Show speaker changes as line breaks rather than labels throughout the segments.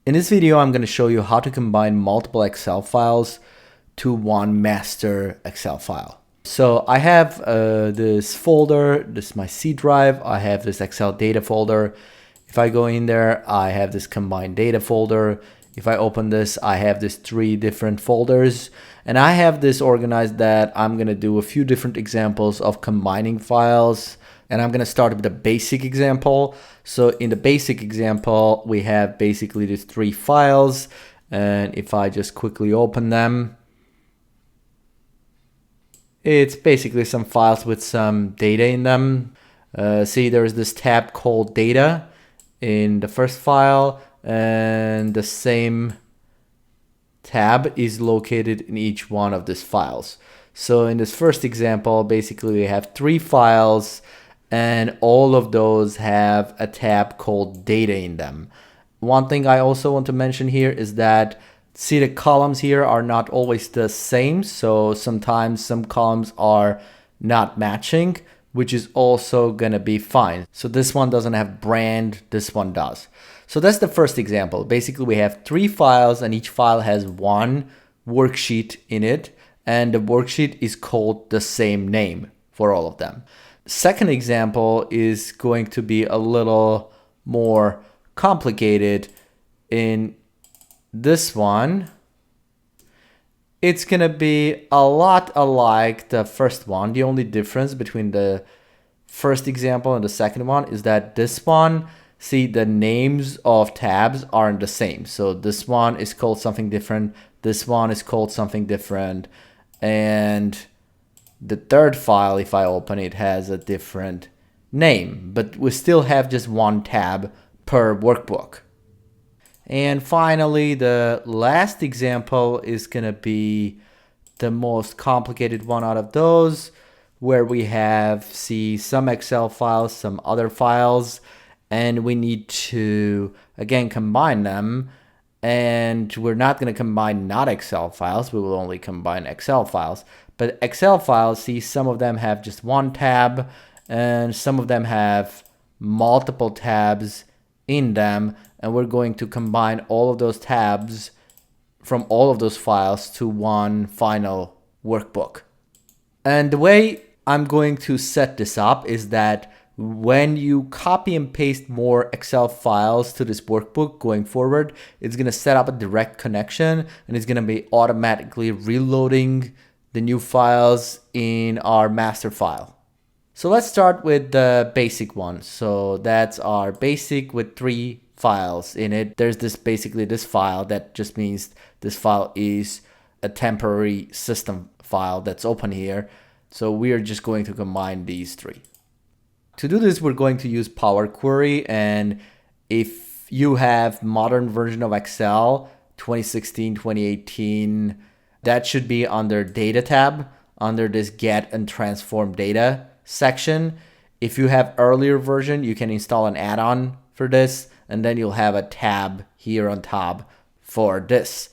In this video, I'm going to show you how to combine multiple Excel files to one master Excel file. So I have this folder, this is my C drive, I have this Excel data folder. If I go in there, I have this combined data folder. If I open this, I have these 3 different folders, and I have this organized that I'm going to do a few different examples of combining files. And I'm going to start with the basic example. So in the basic example, we have basically these 3 files. And if I just quickly open them, it's basically some files with some data in them. See, there's this tab called data in the first file, and the same tab is located in each one of these files. So in this first example, basically we have 3 files, and all of those have a tab called data in them. One thing I also want to mention here is that, see, the columns here are not always the same. So sometimes some columns are not matching, which is also gonna be fine. So this one doesn't have brand, this one does. So that's the first example. Basically we have 3 files and each file has one worksheet in it, and the worksheet is called the same name for all of them. Second example is going to be a little more complicated. In this one, it's gonna be a lot alike the first one. The only difference between the first example and the second one is that this one, see, the names of tabs aren't the same. So this one is called something different, this one is called something different, and the third file, if I open it, has a different name, but we still have just one tab per workbook. And finally, the last example is gonna be the most complicated one out of those, where we have, see, some Excel files, some other files, and we need to, again, combine them. And we're not going to combine not Excel files, we will only combine Excel files. But Excel files, see, some of them have just one tab, and some of them have multiple tabs in them. And we're going to combine all of those tabs from all of those files to one final workbook. And the way I'm going to set this up is that when you copy and paste more Excel files to this workbook going forward, it's going to set up a direct connection, and it's going to be automatically reloading the new files in our master file. So let's start with the basic one. So that's our basic with 3 files in it. There's basically this file that just means this file is a temporary system file that's open here. So we are just going to combine these 3. To do this, we're going to use Power Query, and if you have modern version of Excel 2016, 2018, that should be under Data tab, under this Get and Transform Data section. If you have earlier version, you can install an add-on for this, and then you'll have a tab here on top for this.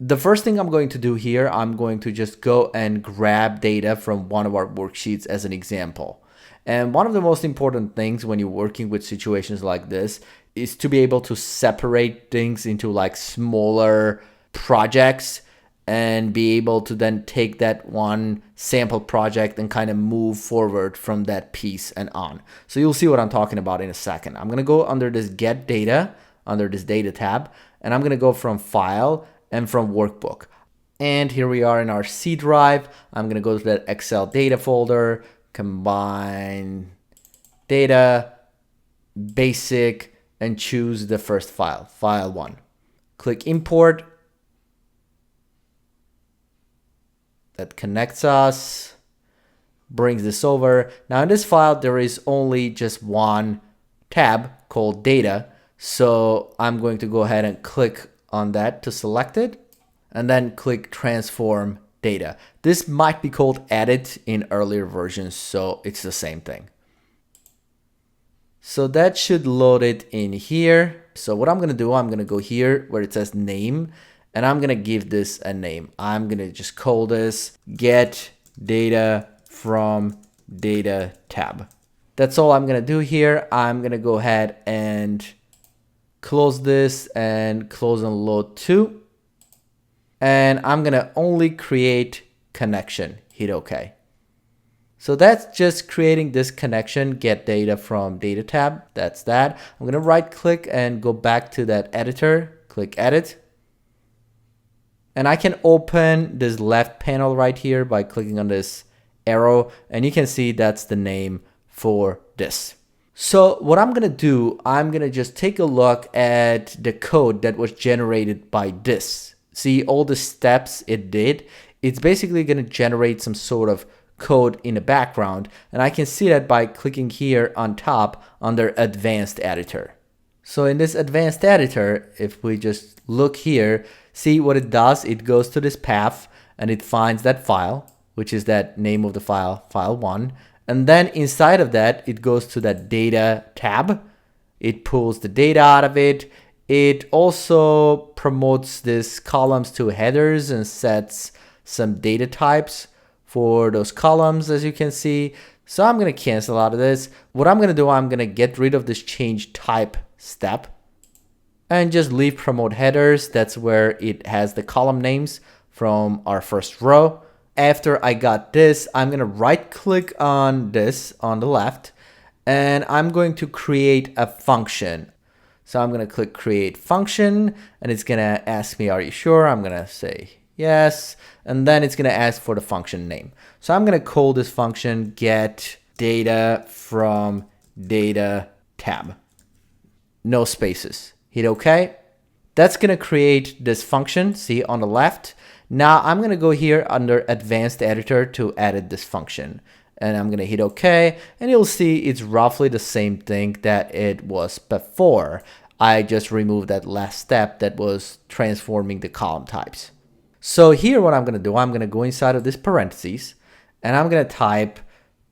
The first thing I'm going to do here, I'm going to just go and grab data from one of our worksheets as an example. And one of the most important things when you're working with situations like this is to be able to separate things into like smaller projects and be able to then take that one sample project and kind of move forward from that piece and on. So you'll see what I'm talking about in a second. I'm going to go under this Get Data, under this Data tab, and I'm going to go from File and from Workbook. And here we are in our C drive. I'm going to go to that Excel data folder, combine data, basic, and choose the first file, file 1. Click import. That connects us, brings this over. Now in this file, there is only just one tab called data. So I'm going to go ahead and click on that to select it, and then click transform data. This might be called edit in earlier versions, so it's the same thing. So that should load it in here. So what I'm going to do, I'm going to go here where it says name, and I'm going to give this a name. I'm going to just call this Get Data from Data tab. That's all I'm going to do here. I'm going to go ahead and close this and close and load to. And I'm gonna only create connection, hit OK. So that's just creating this connection, get data from data tab. That's that. I'm gonna right click and go back to that editor, click edit. And I can open this left panel right here by clicking on this arrow, and you can see that's the name for this. So what I'm gonna do, I'm gonna just take a look at the code that was generated by this. See all the steps it did? It's basically gonna generate some sort of code in the background, and I can see that by clicking here on top under Advanced Editor. So in this Advanced Editor, if we just look here, see what it does. It goes to this path and it finds that file, which is that name of the file, file1. And then inside of that, it goes to that data tab. It pulls the data out of it. It also promotes this columns to headers and sets some data types for those columns, as you can see. So I'm going to cancel out of this. What I'm going to do, I'm going to get rid of this change type step and just leave promote headers. That's where it has the column names from our first row. After I got this, I'm going to right click on this on the left, and I'm going to create a function. So I'm going to click create function, and it's going to ask me, are you sure? I'm going to say yes, and then it's going to ask for the function name. So I'm going to call this function get data from data tab. No spaces. Hit OK. That's going to create this function, see on the left. Now I'm going to go here under Advanced Editor to edit this function. And I'm going to hit OK. And you'll see it's roughly the same thing that it was before. I just removed that last step that was transforming the column types. So here what I'm going to do, I'm going to go inside of this parentheses. And I'm going to type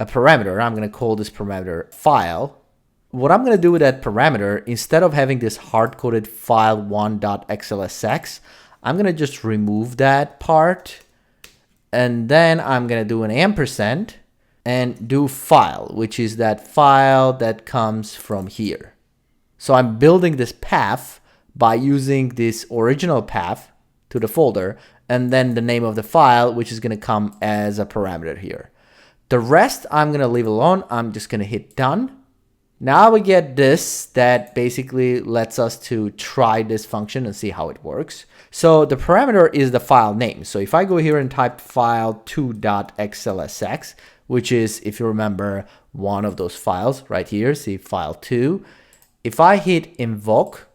a parameter. I'm going to call this parameter file. What I'm going to do with that parameter, instead of having this hard-coded file1.xlsx, I'm going to just remove that part. And then I'm going to do an ampersand and do file, which is that file that comes from here. So I'm building this path by using this original path to the folder, and then the name of the file, which is going to come as a parameter here. The rest I'm going to leave alone. I'm just going to hit done. Now we get this that basically lets us to try this function and see how it works. So the parameter is the file name. So if I go here and type file2.xlsx, which is, if you remember, one of those files right here, see file2. If I hit invoke,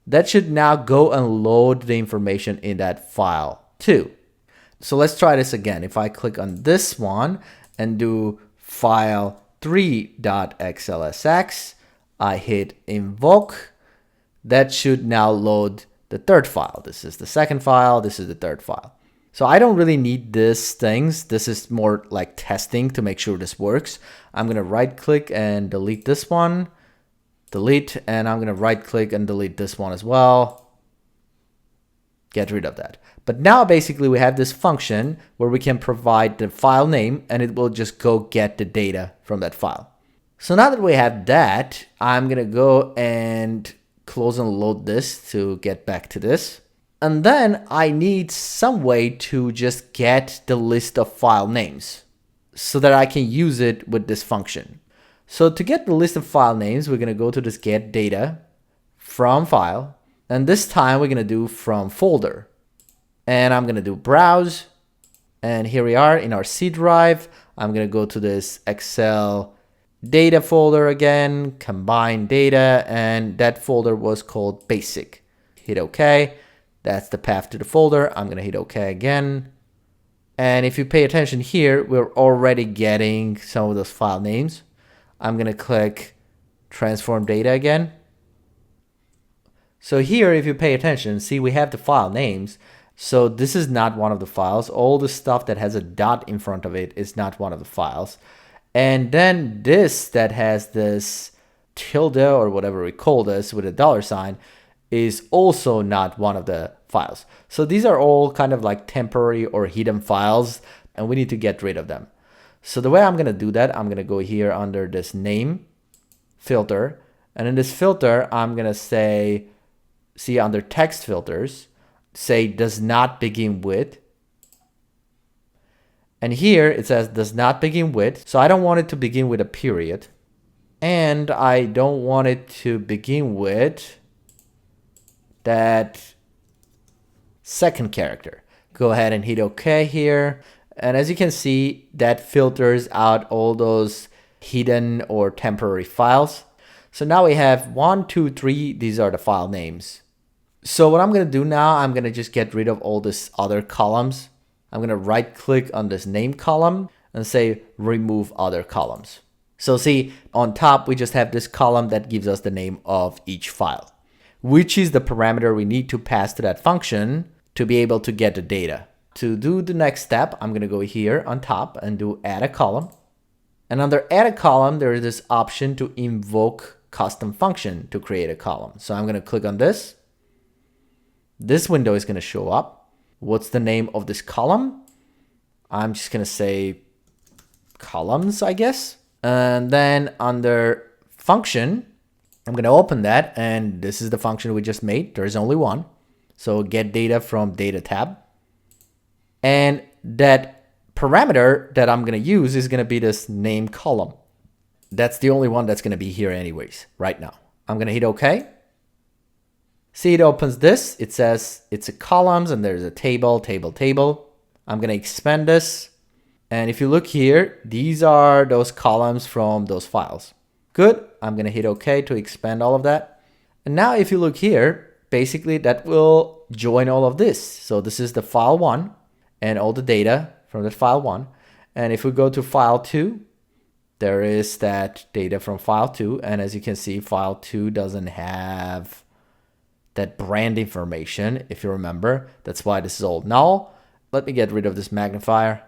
that should now go and load the information in that file 2. So let's try this again. If I click on this one and do file3.xlsx, I hit invoke, that should now load the third file. This is the second file, this is the third file. So I don't really need these things. This is more like testing to make sure this works. I'm going to right click and delete this one, delete, and I'm going to right click and delete this one as well. Get rid of that. But now basically we have this function where we can provide the file name and it will just go get the data from that file. So now that we have that, I'm going to go and close and load this to get back to this. And then I need some way to just get the list of file names so that I can use it with this function. So to get the list of file names, we're going to go to this get data from file. And this time we're going to do from folder. And I'm going to do browse. And here we are in our C drive. I'm going to go to this Excel data folder again, combine data, and that folder was called basic. Hit OK. That's the path to the folder. I'm going to hit OK again. And if you pay attention here, we're already getting some of those file names. I'm going to click transform data again. So here, if you pay attention, see we have the file names. So this is not one of the files. All the stuff that has a dot in front of it is not one of the files. And then this that has this tilde or whatever we call this with a $sign is also not one of the files. So these are all kind of like temporary or hidden files, and we need to get rid of them. So the way I'm going to do that, I'm going to go here under this name filter. And in this filter, I'm going to say see under text filters, say does not begin with. And here it says does not begin with. So I don't want it to begin with a period. And I don't want it to begin with that second character. Go ahead and hit OK here. And as you can see, that filters out all those hidden or temporary files. So now we have 1, 2, 3. These are the file names. So what I'm going to do now, I'm going to just get rid of all these other columns. I'm going to right click on this name column and say remove other columns. So see, on top, we just have this column that gives us the name of each file, which is the parameter we need to pass to that function to be able to get the data. To do the next step, I'm going to go here on top and do add a column. And under add a column, there is this option to invoke custom function to create a column. So I'm going to click on this. This window is going to show up. What's the name of this column? I'm just going to say columns, I guess. And then under function, I'm going to open that. And this is the function we just made. There's only one. So get data from data tab. And that parameter that I'm going to use is going to be this name column. That's the only one that's going to be here anyways, right now. I'm going to hit OK. See, it opens this. It says it's a columns and there's a table, table, table. I'm going to expand this. And if you look here, these are those columns from those files. Good. I'm going to hit OK to expand all of that. And now if you look here, basically that will join all of this. So this is the file 1 and all the data from that file 1. And if we go to file 2, there is that data from file 2. And as you can see, file 2 doesn't have that brand information, if you remember. That's why this is all null. Let me get rid of this magnifier.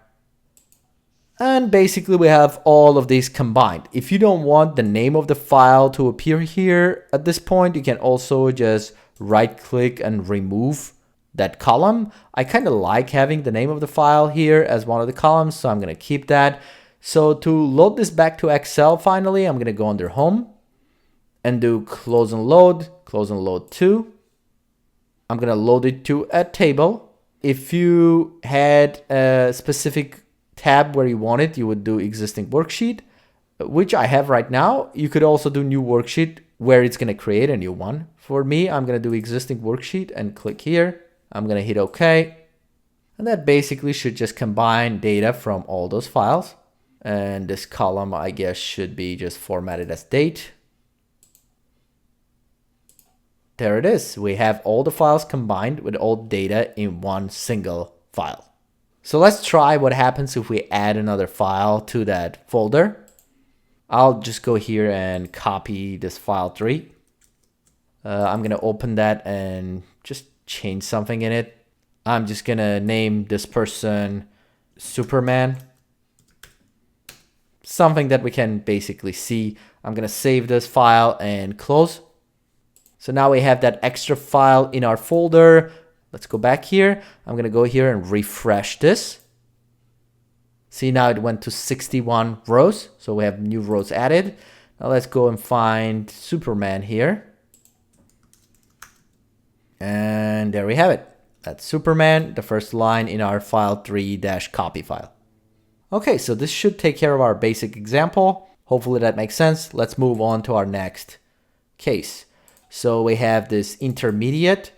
And basically we have all of these combined. If you don't want the name of the file to appear here at this point, you can also just right click and remove that column. I kind of like having the name of the file here as one of the columns, so I'm going to keep that. So to load this back to Excel, finally, I'm going to go under home and do close and load 2. I'm going to load it to a table. If you had a specific tab where you want it, you would do existing worksheet, which I have right now. You could also do new worksheet where it's going to create a new one. For me, I'm going to do existing worksheet and click here. I'm going to hit OK. And that basically should just combine data from all those files. And this column, I guess, should be just formatted as date. There it is. We have all the files combined with all the data in one single file. So let's try what happens if we add another file to that folder. I'll just go here and copy this file 3. I'm going to open that and just change something in it. I'm just going to name this person Superman. Something that we can basically see. I'm going to save this file and close. So now we have that extra file in our folder. Let's go back here. I'm going to go here and refresh this. See, now it went to 61 rows. So we have new rows added. Now let's go and find Superman here. And there we have it. That's Superman, the first line in our file 3-copy file. Okay, so this should take care of our basic example. Hopefully that makes sense. Let's move on to our next case. So we have this intermediate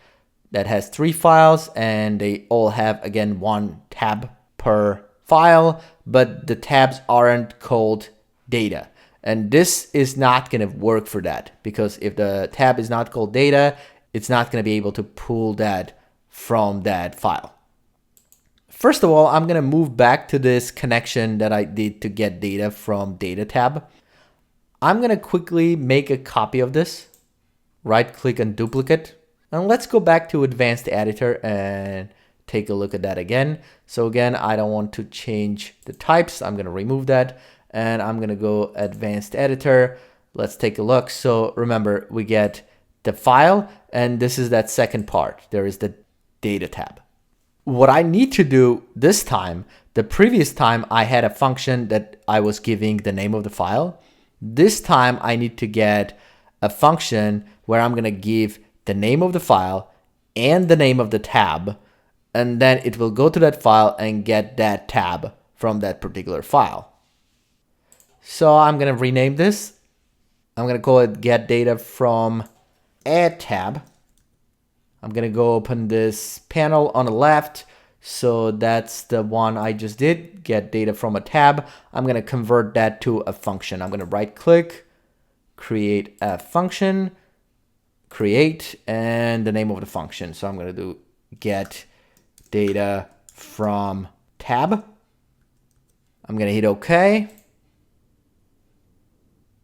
that has 3 files and they all have, again, 1 tab per file, but the tabs aren't called data. And this is not going to work for that, because if the tab is not called data, it's not going to be able to pull that from that file. First of all, I'm going to move back to this connection that I did to get data from data tab. I'm going to quickly make a copy of this. Right click and duplicate. And let's go back to advanced editor and take a look at that again. So again, I don't want to change the types. I'm going to remove that and I'm going to go advanced editor. Let's take a look. So remember, we get the file and this is that second part. There is the data tab. What I need to do this time, the previous time I had a function that I was giving the name of the file. This time I need to get a function where I'm going to give the name of the file and the name of the tab, and then it will go to that file and get that tab from that particular file. So I'm going to rename this. I'm going to call it get data from add tab. I'm going to go open this panel on the left. So that's the one I just did, get data from a tab. I'm going to convert that to a function. I'm going to right click, create a function, create, and the name of the function. So I'm going to do get data from tab. I'm going to hit OK.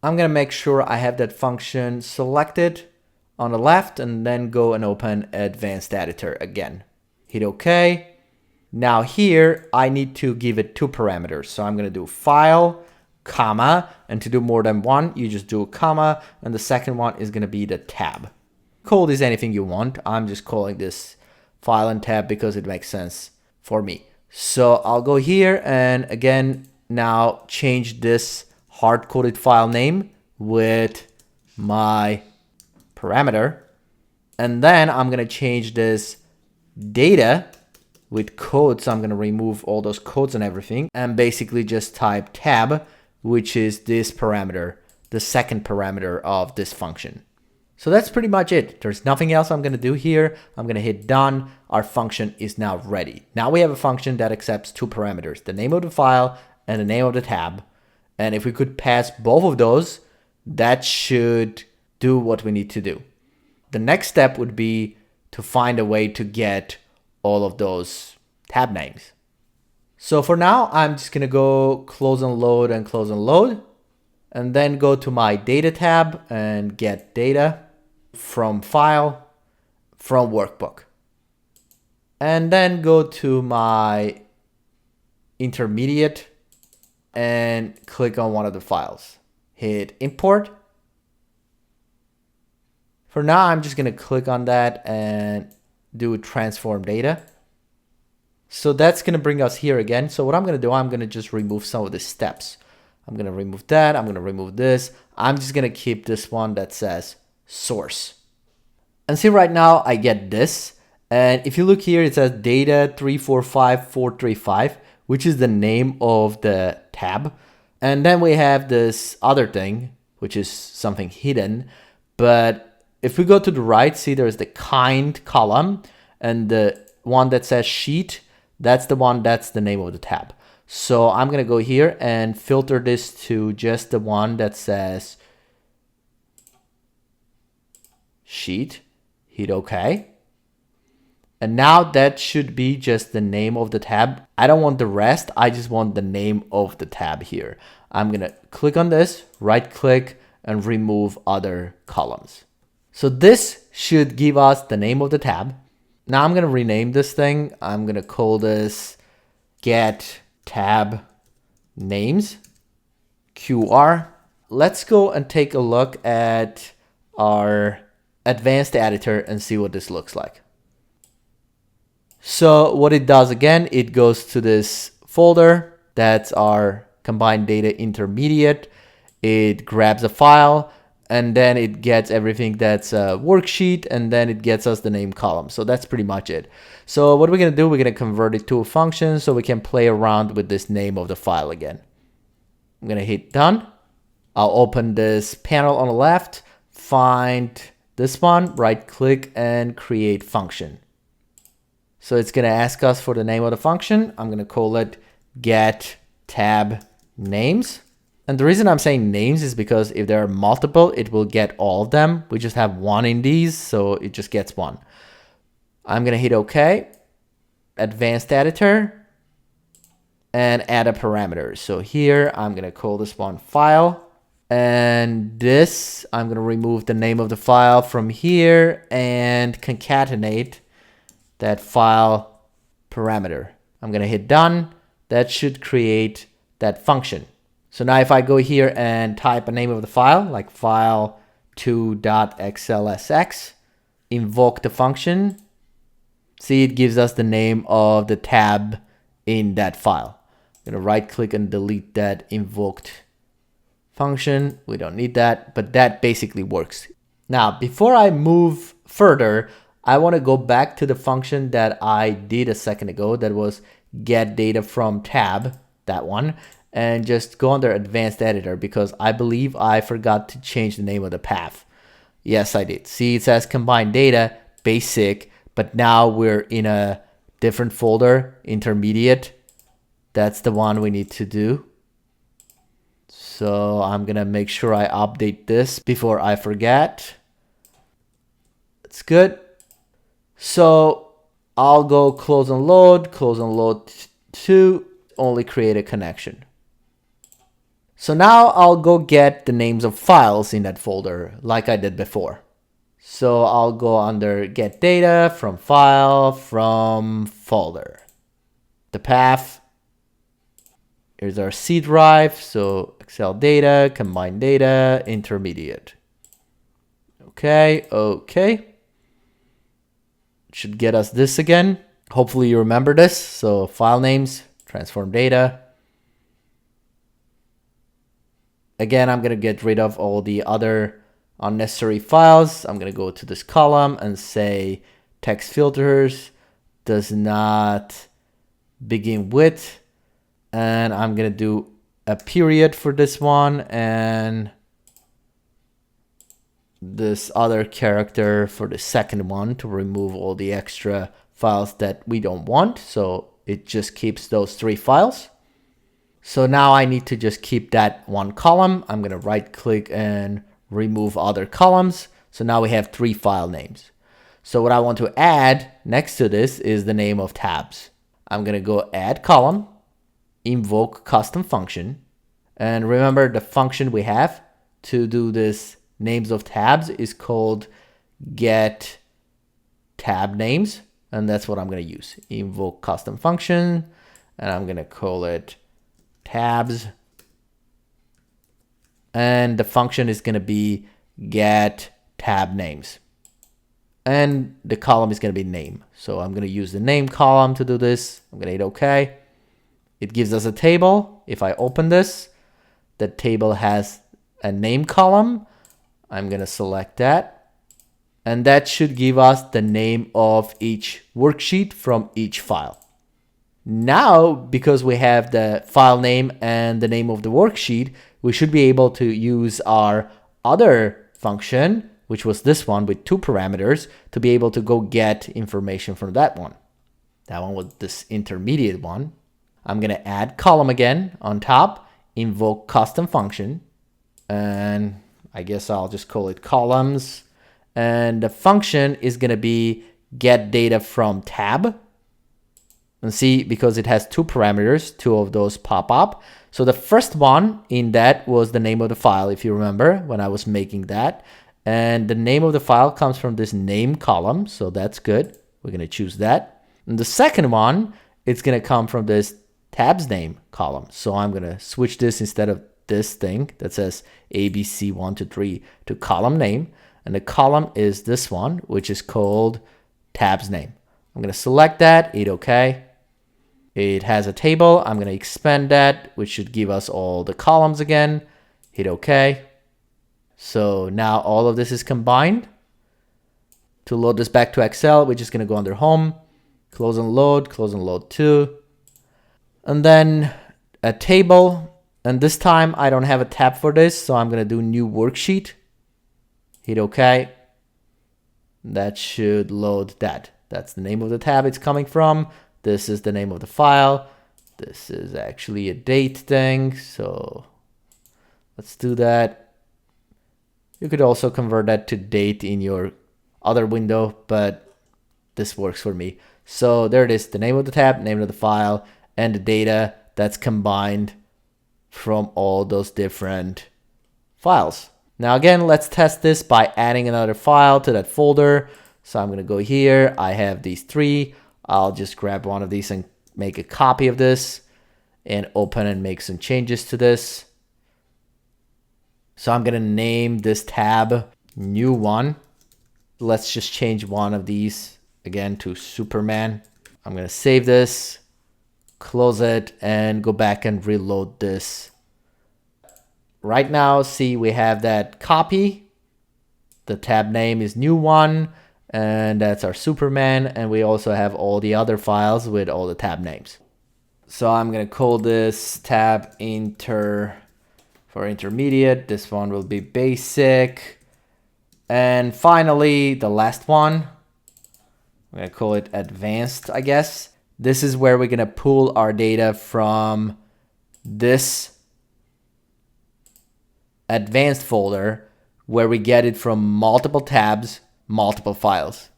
I'm going to make sure I have that function selected on the left and then go and open Advanced Editor again. Hit OK. Now here I need to give it 2 parameters. So I'm going to do file, comma, and to do more than one, you just do a comma, and the second one is going to be the tab. Call this anything you want. I'm just calling this file and tab because it makes sense for me. So I'll go here and again now change this hard-coded file name with my parameter, and then I'm going to change this data with codes. So I'm going to remove all those codes and everything and basically just type tab, which is this parameter, the second parameter of this function. So that's pretty much it. There's nothing else I'm going to do here. I'm going to hit done. Our function is now ready. Now we have a function that accepts 2 parameters, the name of the file and the name of the tab. And if we could pass both of those, that should do what we need to do. The next step would be to find a way to get all of those tab names. So for now, I'm just going to go close and load and close and load, and then go to my data tab and get data from file, from workbook. And then go to my intermediate and click on one of the files. Hit import. For now, I'm just going to click on that and do transform data. So that's going to bring us here again. So what I'm going to do, I'm going to just remove some of the steps. I'm going to remove that. I'm going to remove this. I'm just going to keep this one that says source. And see right now I get this. And if you look here, it says data 345435, which is the name of the tab. And then we have this other thing, which is something hidden. But if we go to the right, see there's the kind column, and the one that says sheet, that's the one that's the name of the tab. So I'm going to go here and filter this to just the one that says sheet. Hit OK. And now that should be just the name of the tab. I don't want the rest. I just want the name of the tab here. I'm going to click on this, right click, and remove other columns. So this should give us the name of the tab. Now I'm going to rename this thing. I'm going to call this get tab names QR. Let's go and take a look at our advanced editor and see what this looks like. So what it does again, it goes to this folder. That's our combined data intermediate. It grabs a file, and then it gets everything that's a worksheet, and then it gets us the name column. So that's pretty much it. So what we're going to do, we're going to convert it to a function so we can play around with this name of the file again. I'm going to hit done. I'll open this panel on the left, find this one, right click, and create function. So it's going to ask us for the name of the function. I'm going to call it get tab names. And the reason I'm saying names is because if there are multiple, it will get all of them. We just have one in these, so it just gets one. I'm going to hit OK, advanced editor, and add a parameter. So here, I'm going to call this one file. And this, I'm going to remove the name of the file from here and concatenate that file parameter. I'm going to hit done. That should create that function. So now if I go here and type a name of the file, like file2.xlsx, invoke the function, see it gives us the name of the tab in that file. I'm going to right click and delete that invoked function. We don't need that, but that basically works. Now, before I move further, I want to go back to the function that I did a second ago that was get data from tab, that one, and just go under advanced editor because I believe I forgot to change the name of the path. Yes, I did. See, it says combine data, basic, but now we're in a different folder, intermediate. That's the one we need to do. So I'm gonna make sure I update this before I forget. That's good. So I'll go close and load to only create a connection. So now I'll go get the names of files in that folder like I did before. So I'll go under get data from file from folder. The path, here's our C drive. So Excel data, combine data, intermediate. Okay. Should get us this again. Hopefully you remember this. So file names, transform data. Again, I'm going to get rid of all the other unnecessary files. I'm going to go to this column and say text filters does not begin with. And I'm going to do a period for this one and this other character for the second one to remove all the extra files that we don't want. So it just keeps those 3 files. So now I need to just keep that one column. I'm going to right click and remove other columns. So now we have 3 file names. So what I want to add next to this is the name of tabs. I'm going to go add column, invoke custom function. And remember the function we have to do this names of tabs is called get tab names. And that's what I'm going to use. Invoke custom function. And I'm going to call it tabs. And the function is going to be get tab names. And the column is going to be name. So I'm going to use the name column to do this. I'm going to hit OK. It gives us a table. If I open this, the table has a name column. I'm going to select that. And that should give us the name of each worksheet from each file. Now, because we have the file name and the name of the worksheet, we should be able to use our other function, which was this one with 2 parameters, to be able to go get information from that one. That one was this intermediate one. I'm going to add column again on top, invoke custom function, and I guess I'll just call it columns. And the function is going to be get data from tab. And see, because it has 2 parameters, 2 of those pop up. So the first one in that was the name of the file, if you remember, when I was making that. And the name of the file comes from this name column, so that's good. We're going to choose that. And the second one, it's going to come from this tabs name column. So I'm going to switch this instead of this thing that says ABC123 to column name. And the column is this one, which is called tabs name. I'm going to select that, hit OK. It has a table. I'm going to expand that, which should give us all the columns again. Hit OK. So now all of this is combined. To load this back to Excel, we're just going to go under Home, close and load to. And then a table. And this time I don't have a tab for this, so I'm going to do new worksheet. Hit OK. That should load that. That's the name of the tab it's coming from. This is the name of the file. This is actually a date thing. So let's do that. You could also convert that to date in your other window, but this works for me. So there it is, the name of the tab, name of the file, and the data that's combined from all those different files. Now again, let's test this by adding another file to that folder. So I'm going to go here. I have these 3. I'll just grab one of these and make a copy of this and open and make some changes to this. So I'm going to name this tab new one. Let's just change one of these again to Superman. I'm going to save this, close it, and go back and reload this. Right now, see, we have that copy. The tab name is new one. And that's our Superman. And we also have all the other files with all the tab names. So I'm going to call this tab for intermediate. This one will be basic. And finally, the last one, I'm going to call it advanced, I guess. This is where we're going to pull our data from this advanced folder, where we get it from multiple tabs, multiple files.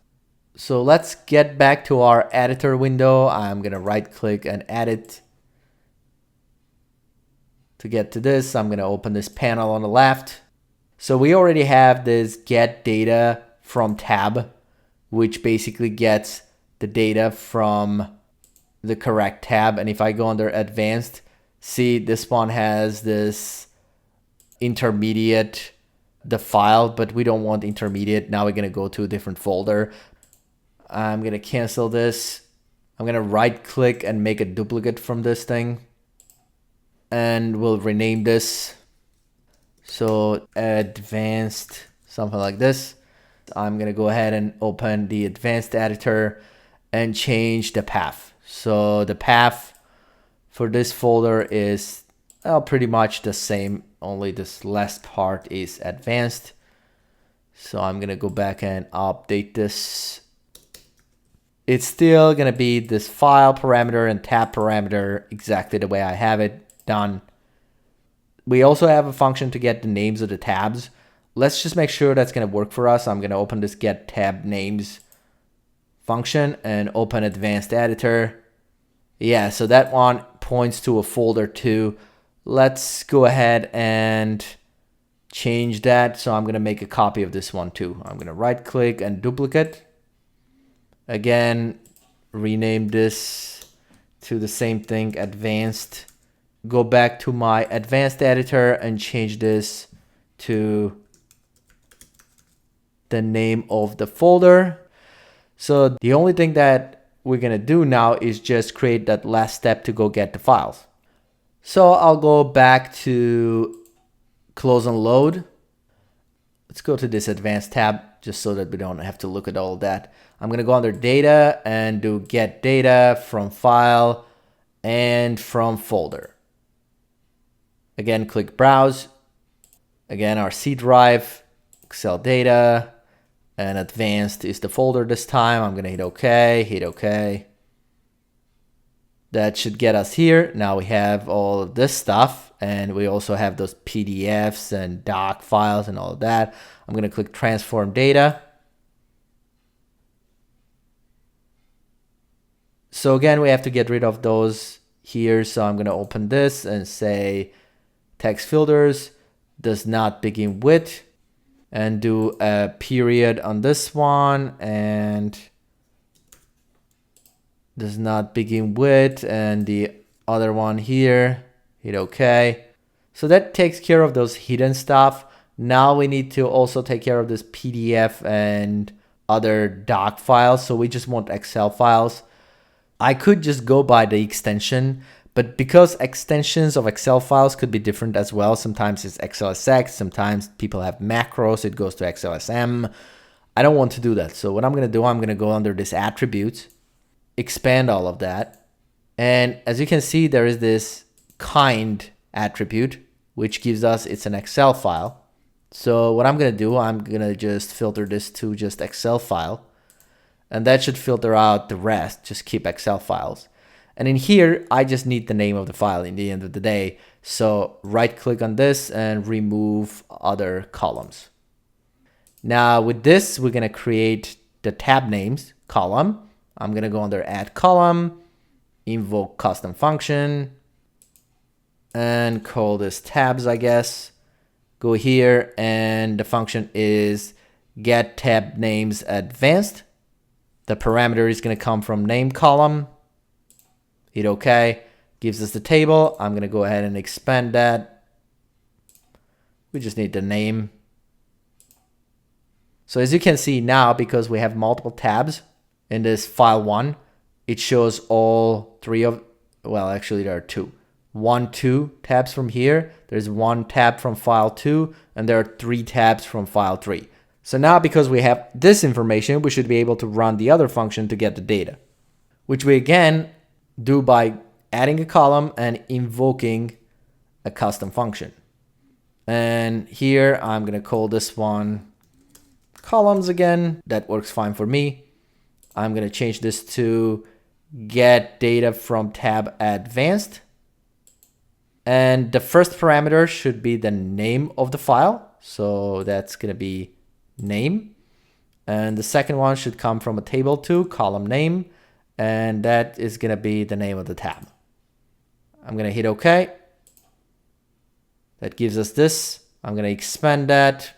So let's get back to our editor window. I'm going to right click and edit. To get to this, I'm going to open this panel on the left. So we already have this get data from tab, which basically gets the data from the correct tab. And if I go under advanced, see this one has this intermediate, the file, but we don't want intermediate. Now we're going to go to a different folder. I'm going to cancel this. I'm going to right click and make a duplicate from this thing. And we'll rename this. So advanced, something like this. I'm going to go ahead and open the advanced editor and change the path. So the path for this folder is pretty much the same, only this last part is advanced. So I'm going to go back and update this. It's still going to be this file parameter and tab parameter exactly the way I have it done. We also have a function to get the names of the tabs. Let's just make sure that's going to work for us. I'm going to open this get tab names function and open advanced editor. Yeah, so that one points to a folder too. Let's go ahead and change that. So I'm going to make a copy of this one too. I'm going to right click and duplicate. Again, rename this to the same thing, advanced. Go back to my advanced editor and change this to the name of the folder. So the only thing that we're going to do now is just create that last step to go get the files. So I'll go back to close and load. Let's go to this advanced tab just so that we don't have to look at all that. I'm going to go under data and do get data from file and from folder. Again, click browse. Again, our C drive, Excel data, and advanced is the folder this time. I'm going to hit OK. That should get us here. Now we have all of this stuff, and we also have those PDFs and doc files and all of that. I'm going to click transform data. So again, we have to get rid of those here. So I'm going to open this and say text filters does not begin with, and do a period on this one, and does not begin with, and the other one here, hit OK. So that takes care of those hidden stuff. Now we need to also take care of this PDF and other doc files. So we just want Excel files. I could just go by the extension, but because extensions of Excel files could be different as well. Sometimes it's XLSX, sometimes people have macros, it goes to XLSM. I don't want to do that. So what I'm going to do, I'm going to go under this attribute, expand all of that. And as you can see, there is this kind attribute, which gives us, it's an Excel file. So what I'm going to do, I'm going to just filter this to just Excel file. And that should filter out the rest, just keep Excel files. And in here, I just need the name of the file in the end of the day. So right click on this and remove other columns. Now with this, we're going to create the tab names column. I'm going to go under add column, invoke custom function, and call this tabs, I guess. Go here, and the function is get tab names advanced. The parameter is going to come from name column. Hit OK. Gives us the table. I'm going to go ahead and expand that. We just need the name. So as you can see now, because we have multiple tabs in this file one, it shows all three of, well, actually there are two. 1, 2 tabs from here. There's one tab from file 2, and there are 3 tabs from file 3. So now because we have this information, we should be able to run the other function to get the data, which we again do by adding a column and invoking a custom function. And here I'm going to call this one columns again. That works fine for me. I'm going to change this to get data from tab advanced. And the first parameter should be the name of the file. So that's going to be name. And the second one should come from a table too, column name. And that is going to be the name of the tab. I'm going to hit OK. That gives us this. I'm going to expand that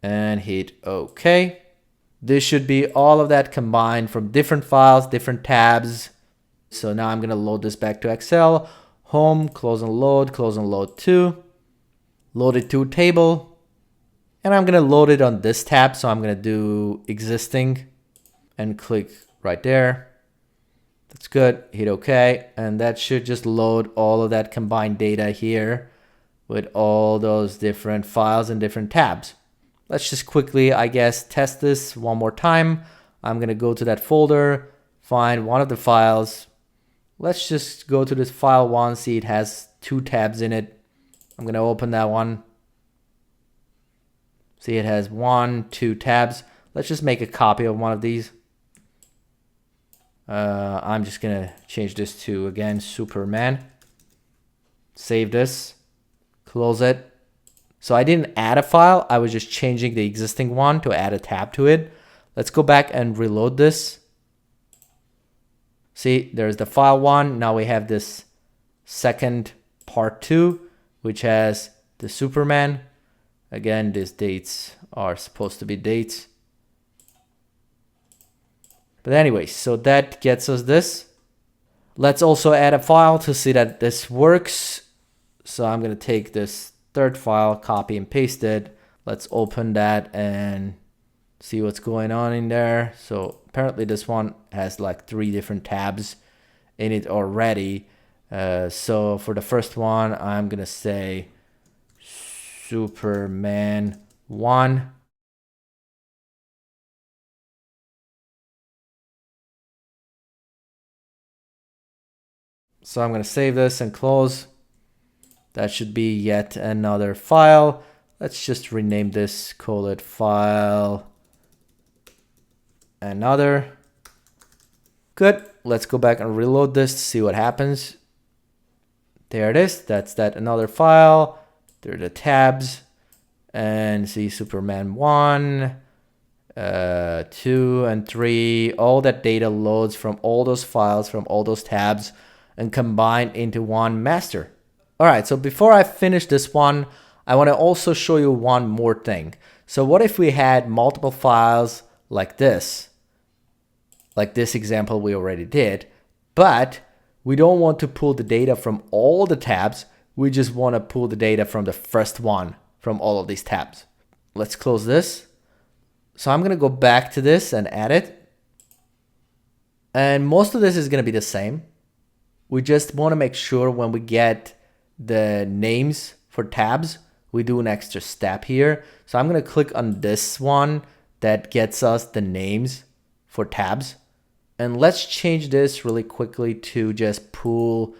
and hit OK. This should be all of that combined from different files, different tabs. So now I'm going to load this back to Excel. Home, close and load to. Load it to table. And I'm going to load it on this tab. So I'm going to do existing and click right there. That's good. Hit OK. And that should just load all of that combined data here with all those different files and different tabs. Let's just quickly, I guess, test this one more time. I'm going to go to that folder, find one of the files. Let's just go to this file one, see it has 2 tabs in it. I'm going to open that one. See it has 1, 2 tabs. Let's just make a copy of one of these. I'm just going to change this to, again, Superman. Save this. Close it. So I didn't add a file. I was just changing the existing one to add a tab to it. Let's go back and reload this. See, there's the file 1. Now we have this second part 2, which has the Superman. Again, these dates are supposed to be dates. But anyway, so that gets us this. Let's also add a file to see that this works. So I'm going to take this third file, copy and paste it. Let's open that and see what's going on in there. So apparently this one has like 3 different tabs in it already. So for the first one, I'm going to say Superman 1. So I'm going to save this and close. That should be yet another file. Let's just rename this, call it file another. Good. Let's go back and reload this to see what happens. There it is. That's that another file. There are the tabs. And see Superman 1, 2, and 3. All that data loads from all those files, from all those tabs, and combined into one master. All right, so before I finish this one, I want to also show you one more thing. So what if we had multiple files like this example we already did, but we don't want to pull the data from all the tabs. We just want to pull the data from the first one from all of these tabs. Let's close this. So I'm going to go back to this and add it. And most of this is going to be the same. We just want to make sure when we get the names for tabs, we do an extra step here. So I'm going to click on this one that gets us the names for tabs. And let's change this really quickly to just pull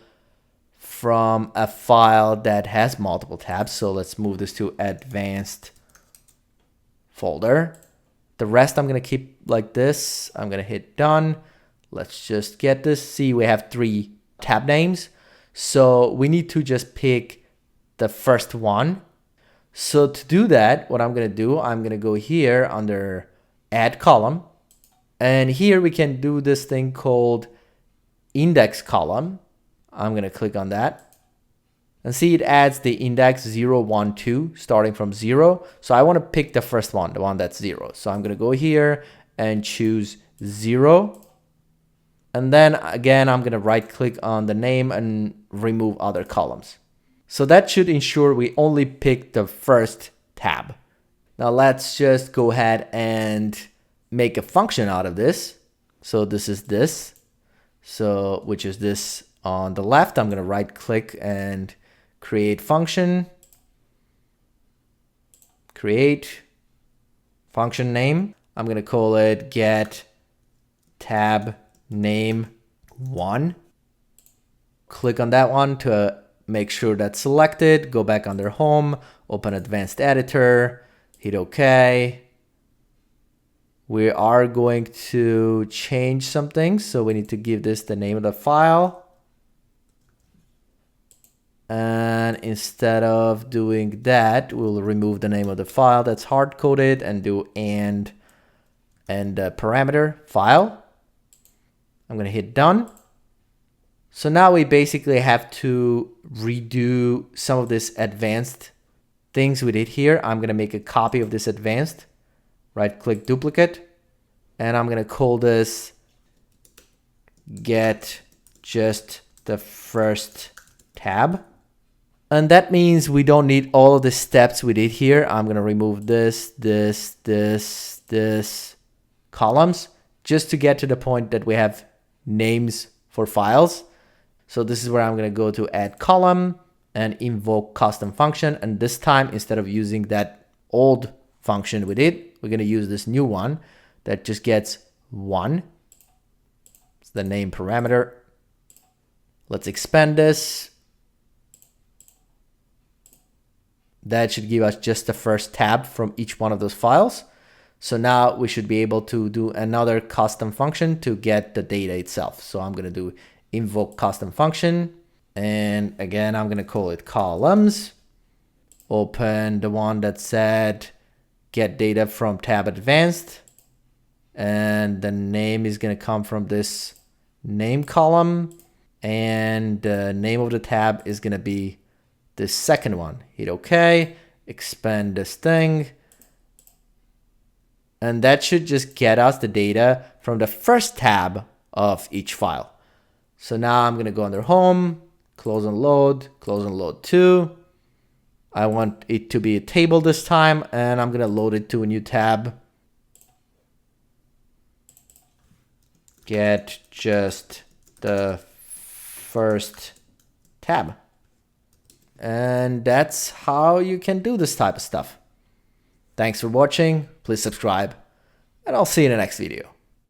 from a file that has multiple tabs. So let's move this to advanced folder. The rest I'm going to keep like this. I'm going to hit done. Let's just get this. See, we have 3 tab names. So we need to just pick the first one. So to do that, what I'm going to do, I'm going to go here under add column. And here we can do this thing called index column. I'm going to click on that. And see, it adds the index 0, 1, 2, starting from 0. So I want to pick the first one, the one that's 0. So I'm going to go here and choose 0. And then again, I'm going to right click on the name and remove other columns. So that should ensure we only pick the first tab. Now let's just go ahead and make a function out of this. So this is this. So which is this on the left. I'm going to right click and create function. create function name. I'm going to call it get tab name 1. Click on that one to make sure that's selected. Go back under home, open advanced editor, hit OK. We are going to change some things, so we need to give this the name of the file. And instead of doing that, we'll remove the name of the file that's hard-coded and do and parameter file. I'm going to hit done. So now we basically have to redo some of this advanced things we did here. I'm going to make a copy of this advanced. Right-click duplicate. And I'm going to call this get just the first tab. And that means we don't need all of the steps we did here. I'm going to remove this columns just to get to the point that we have names for files. So this is where I'm going to go to add column and invoke custom function. And this time, instead of using that old function we did, we're going to use this new one that just gets 1. It's the name parameter. Let's expand this. That should give us just the first tab from each one of those files. So now we should be able to do another custom function to get the data itself. So I'm going to do invoke custom function. And again, I'm going to call it columns. Open the one that said get data from tab advanced. And the name is going to come from this name column. And the name of the tab is going to be this second one. Hit OK, expand this thing. And that should just get us the data from the first tab of each file. So now I'm going to go under home, close and load 2. I want it to be a table this time, and I'm going to load it to a new tab. Get just the first tab. And that's how you can do this type of stuff. Thanks for watching. Please subscribe, and I'll see you in the next video.